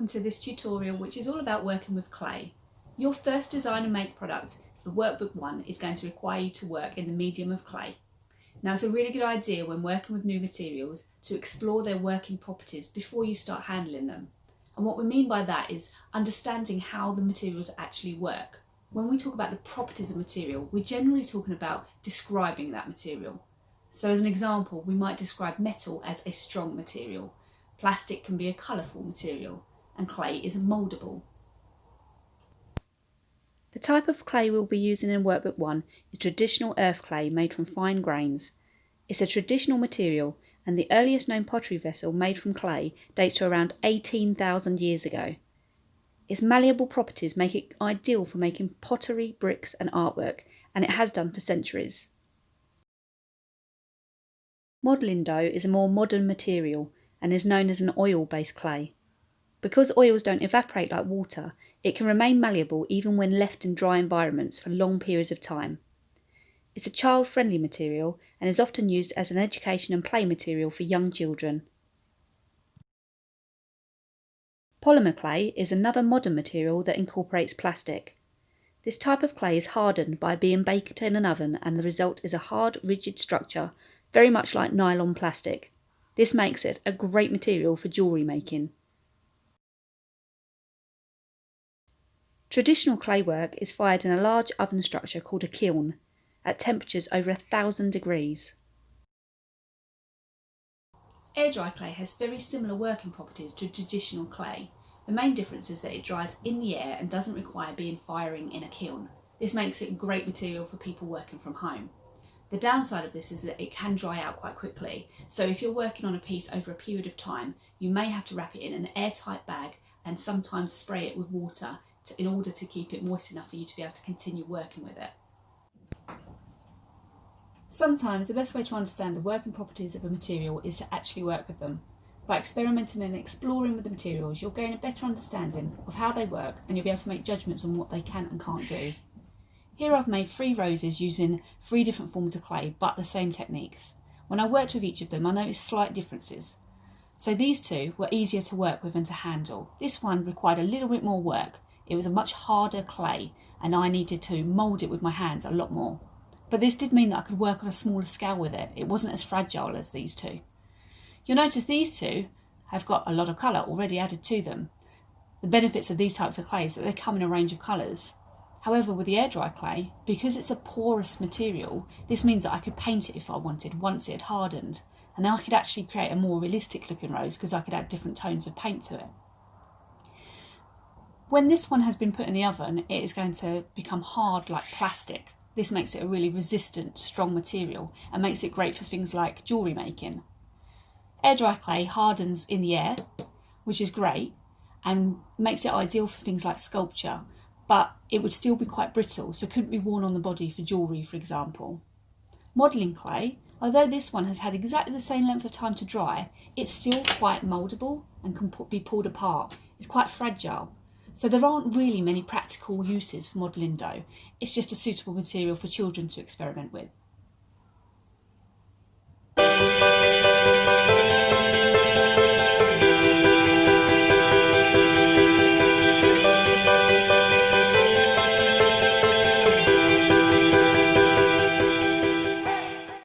to this tutorial, which is all about working with clay. Your first design and make product for workbook 1 is going to require you to work in the medium of clay. Now, it's a really good idea when working with new materials to explore their working properties before you start handling them. And what we mean by that is understanding how the materials actually work. When we talk about the properties of material, we're generally talking about describing that material. So as an example, we might describe metal as a strong material, plastic can be a colourful material, and clay is mouldable. The type of clay we'll be using in workbook 1 is traditional earth clay made from fine grains. It's a traditional material, and the earliest known pottery vessel made from clay dates to around 18,000 years ago. Its malleable properties make it ideal for making pottery, bricks and artwork, and it has done for centuries. Modelling dough is a more modern material and is known as an oil-based clay. Because oils don't evaporate like water, it can remain malleable even when left in dry environments for long periods of time. It's a child-friendly material and is often used as an education and play material for young children. Polymer clay is another modern material that incorporates plastic. This type of clay is hardened by being baked in an oven, and the result is a hard, rigid structure, very much like nylon plastic. This makes it a great material for jewellery making. Traditional clay work is fired in a large oven structure called a kiln, at temperatures over 1,000 degrees. Air dry clay has very similar working properties to traditional clay. The main difference is that it dries in the air and doesn't require firing in a kiln. This makes it a great material for people working from home. The downside of this is that it can dry out quite quickly, so if you're working on a piece over a period of time, you may have to wrap it in an airtight bag and sometimes spray it with water in order to keep it moist enough for you to be able to continue working with it. Sometimes the best way to understand the working properties of a material is to actually work with them. By experimenting and exploring with the materials, you'll gain a better understanding of how they work, and you'll be able to make judgments on what they can and can't do. Here I've made 3 roses using 3 different forms of clay, but the same techniques. When I worked with each of them, I noticed slight differences. So these 2 were easier to work with and to handle. This one required a little bit more work. It was a much harder clay, and I needed to mould it with my hands a lot more. But this did mean that I could work on a smaller scale with it. It wasn't as fragile as these 2. You'll notice these 2 have got a lot of colour already added to them. The benefits of these types of clay is that they come in a range of colours. However, with the air dry clay, because it's a porous material, this means that I could paint it if I wanted once it had hardened. And then I could actually create a more realistic looking rose because I could add different tones of paint to it. When this one has been put in the oven, it is going to become hard like plastic. This makes it a really resistant, strong material and makes it great for things like jewellery making. Air dry clay hardens in the air, which is great, and makes it ideal for things like sculpture, but it would still be quite brittle, so it couldn't be worn on the body for jewellery, for example. Modelling clay, although this one has had exactly the same length of time to dry, it's still quite mouldable and can be pulled apart. It's quite fragile. So there aren't really many practical uses for modelling dough. It's just a suitable material for children to experiment with.